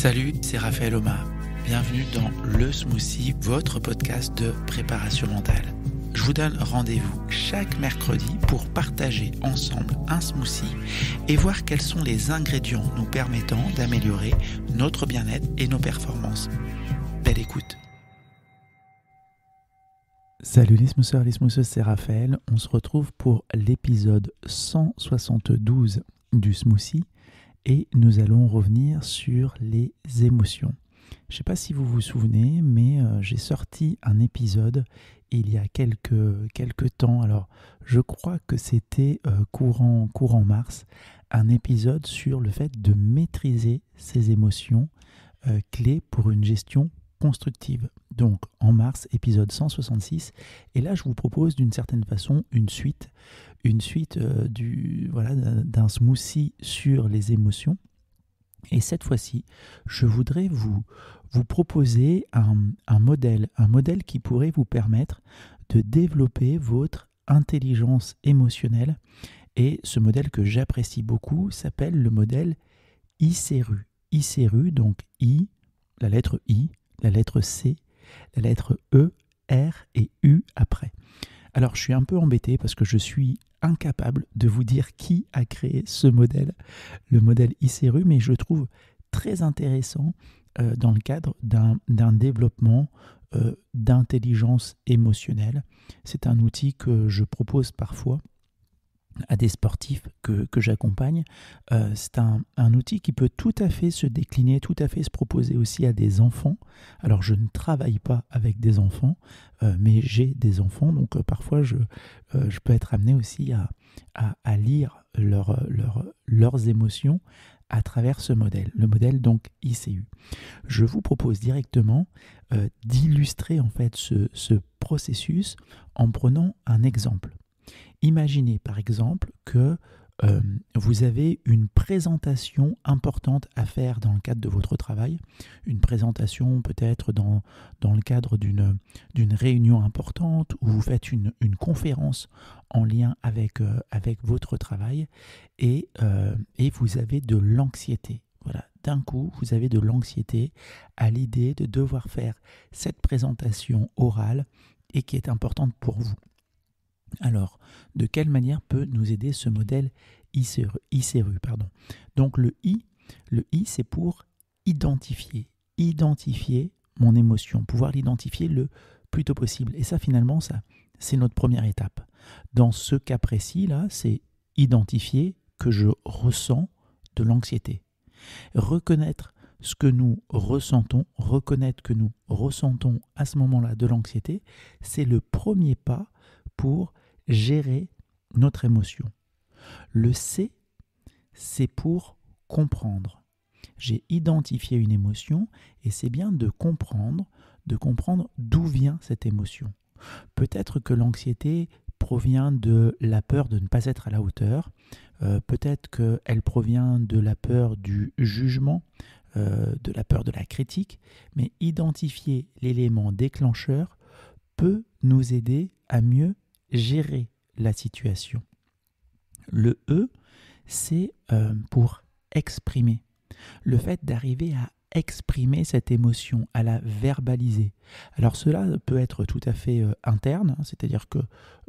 Salut, c'est Raphaël Omar. Bienvenue dans Le Smoothie, votre podcast de préparation mentale. Je vous donne rendez-vous chaque mercredi pour partager ensemble un smoothie et voir quels sont les ingrédients nous permettant d'améliorer notre bien-être et nos performances. Belle écoute. Salut les smoothers, les smootheuses, c'est Raphaël. On se retrouve pour l'épisode 172 du smoothie et nous allons revenir sur les émotions. Je ne sais pas si vous vous souvenez, mais j'ai sorti un épisode il y a quelques temps. Alors, je crois que c'était courant mars, un épisode sur le fait de maîtriser ses émotions clés pour une gestion constructive. Donc, en mars, épisode 166. Et là, je vous propose d'une certaine façon une suite d'un smoothie sur les émotions. Et cette fois-ci, je voudrais vous proposer un modèle qui pourrait vous permettre de développer votre intelligence émotionnelle. Et ce modèle que j'apprécie beaucoup s'appelle le modèle ICERU. ICERU, donc I, la lettre I, la lettre C, la lettre E, R et U après. Alors, je suis un peu embêté parce que je suis incapable de vous dire qui a créé ce modèle, le modèle ICERU, mais je le trouve très intéressant dans le cadre d'un développement d'intelligence émotionnelle. C'est un outil que je propose parfois à des sportifs que j'accompagne. C'est un outil qui peut tout à fait se décliner, tout à fait se proposer aussi à des enfants. Alors, je ne travaille pas avec des enfants, mais j'ai des enfants, donc parfois je peux être amené aussi à lire leurs émotions à travers ce modèle, le modèle donc ICU. Je vous propose directement d'illustrer en fait ce processus en prenant un exemple. Imaginez par exemple que vous avez une présentation importante à faire dans le cadre de votre travail, une présentation peut-être dans le cadre d'une réunion importante où vous faites une conférence en lien avec votre travail et vous avez de l'anxiété. Voilà, d'un coup, vous avez de l'anxiété à l'idée de devoir faire cette présentation orale et qui est importante pour vous. Alors, de quelle manière peut nous aider ce modèle ICERU, Donc le I, c'est pour identifier mon émotion, pouvoir l'identifier le plus tôt possible. Et ça, finalement, c'est notre première étape. Dans ce cas précis, là, c'est identifier que je ressens de l'anxiété. Reconnaître ce que nous ressentons, reconnaître que nous ressentons à ce moment-là de l'anxiété, c'est le premier pas pour gérer notre émotion. Le C, c'est pour comprendre. J'ai identifié une émotion et c'est bien de comprendre d'où vient cette émotion. Peut-être que l'anxiété provient de la peur de ne pas être à la hauteur, peut-être qu'elle provient de la peur du jugement, de la peur de la critique, mais identifier l'élément déclencheur peut nous aider à mieux gérer la situation. Le E, c'est pour exprimer. Le fait d'arriver à exprimer cette émotion, à la verbaliser. Alors cela peut être tout à fait interne, c'est-à-dire que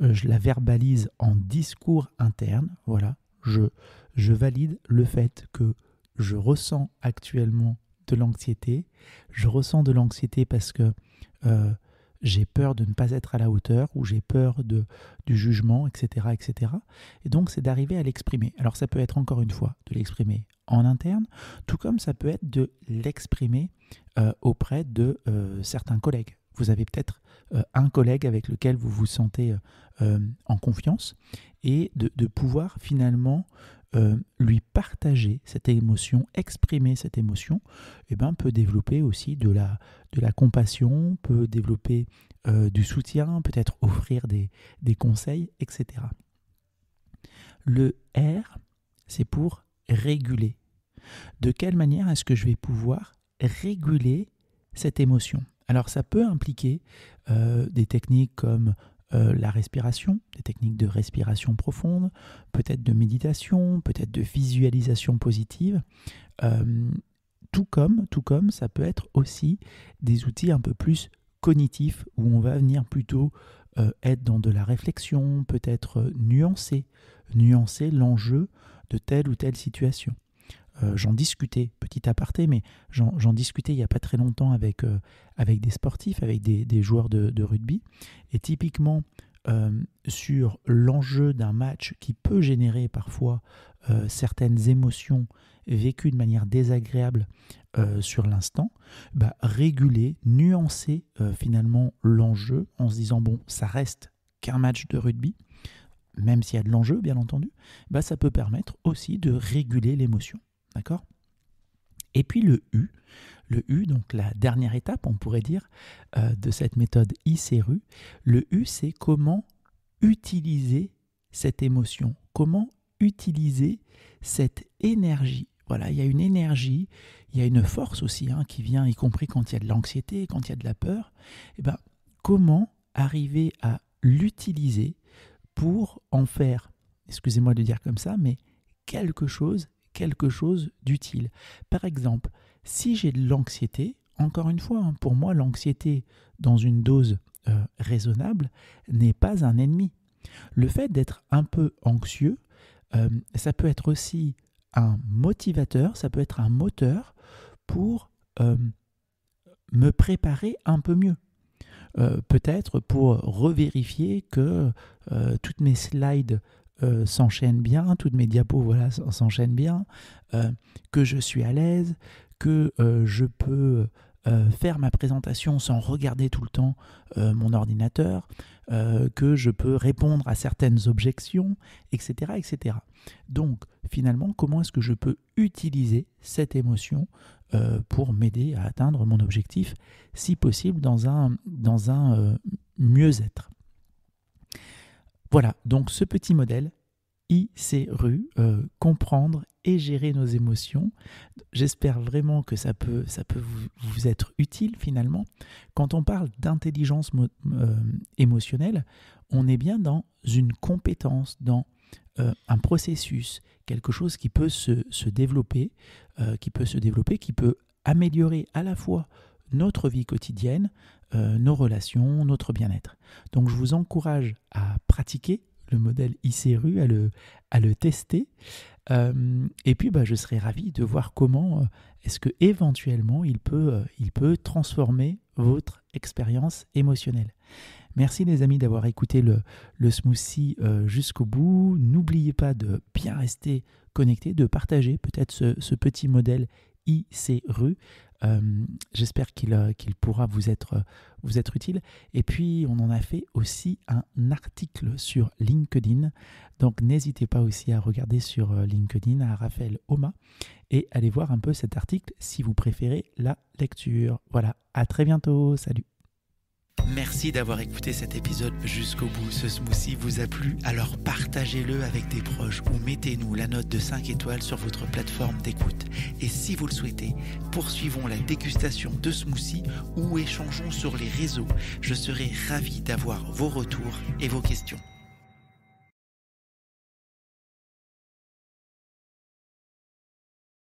je la verbalise en discours interne. Voilà, je valide le fait que je ressens actuellement de l'anxiété. Je ressens de l'anxiété parce que j'ai peur de ne pas être à la hauteur ou j'ai peur du jugement, etc., etc. Et donc, c'est d'arriver à l'exprimer. Alors, ça peut être encore une fois de l'exprimer en interne, tout comme ça peut être de l'exprimer auprès de certains collègues. Vous avez peut-être un collègue avec lequel vous vous sentez en confiance et de pouvoir finalement lui partager cette émotion, exprimer cette émotion, peut développer aussi de la compassion, peut développer du soutien, peut-être offrir des conseils, etc. Le R, c'est pour réguler. De quelle manière est-ce que je vais pouvoir réguler cette émotion ? Alors ça peut impliquer des techniques comme la respiration, des techniques de respiration profonde, peut-être de méditation, peut-être de visualisation positive. Tout comme ça peut être aussi des outils un peu plus cognitifs où on va venir plutôt être dans de la réflexion, peut-être nuancer l'enjeu de telle ou telle situation. J'en discutais, petit aparté, mais j'en discutais il n'y a pas très longtemps avec des sportifs, avec des joueurs de rugby. Et typiquement, sur l'enjeu d'un match qui peut générer parfois certaines émotions vécues de manière désagréable sur l'instant, réguler, nuancer finalement l'enjeu en se disant bon, ça reste qu'un match de rugby, même s'il y a de l'enjeu bien entendu, ça peut permettre aussi de réguler l'émotion. D'accord ? Et puis le U, donc la dernière étape, on pourrait dire, de cette méthode ICRU, le U, c'est comment utiliser cette émotion, comment utiliser cette énergie. Voilà, il y a une énergie, il y a une force aussi qui vient, y compris quand il y a de l'anxiété, quand il y a de la peur. Comment arriver à l'utiliser pour en faire, excusez-moi de dire comme ça, mais quelque chose d'utile. Par exemple, si j'ai de l'anxiété, encore une fois, pour moi, l'anxiété dans une dose raisonnable n'est pas un ennemi. Le fait d'être un peu anxieux, ça peut être aussi un motivateur, ça peut être un moteur pour me préparer un peu mieux. Peut-être pour revérifier que toutes mes slides s'enchaînent bien, toutes mes diapos s'enchaînent bien, que je suis à l'aise, que je peux faire ma présentation sans regarder tout le temps mon ordinateur, que je peux répondre à certaines objections, etc., etc. Donc finalement, comment est-ce que je peux utiliser cette émotion pour m'aider à atteindre mon objectif, si possible dans un mieux-être. Voilà, donc ce petit modèle, ICRU, comprendre et gérer nos émotions. J'espère vraiment que ça peut vous être utile finalement. Quand on parle d'intelligence émotionnelle, on est bien dans une compétence, dans un processus, quelque chose qui peut se développer, qui peut améliorer à la fois notre vie quotidienne, nos relations, notre bien-être. Donc je vous encourage à pratiquer le modèle ICRU, à le tester. Et puis je serai ravi de voir comment est-ce que éventuellement il peut transformer votre expérience émotionnelle. Merci les amis d'avoir écouté le smoothie jusqu'au bout. N'oubliez pas de bien rester connecté, de partager peut-être ce petit modèle ICRU. J'espère qu'il pourra vous être utile. Et puis, on en a fait aussi un article sur LinkedIn. Donc, n'hésitez pas aussi à regarder sur LinkedIn à Raphaël Oma et allez voir un peu cet article si vous préférez la lecture. Voilà, à très bientôt. Salut. Merci d'avoir écouté cet épisode jusqu'au bout. Ce smoothie vous a plu? Alors partagez-le avec des proches ou mettez-nous la note de 5 étoiles sur votre plateforme d'écoute. Et si vous le souhaitez, poursuivons la dégustation de smoothie ou échangeons sur les réseaux. Je serai ravi d'avoir vos retours et vos questions.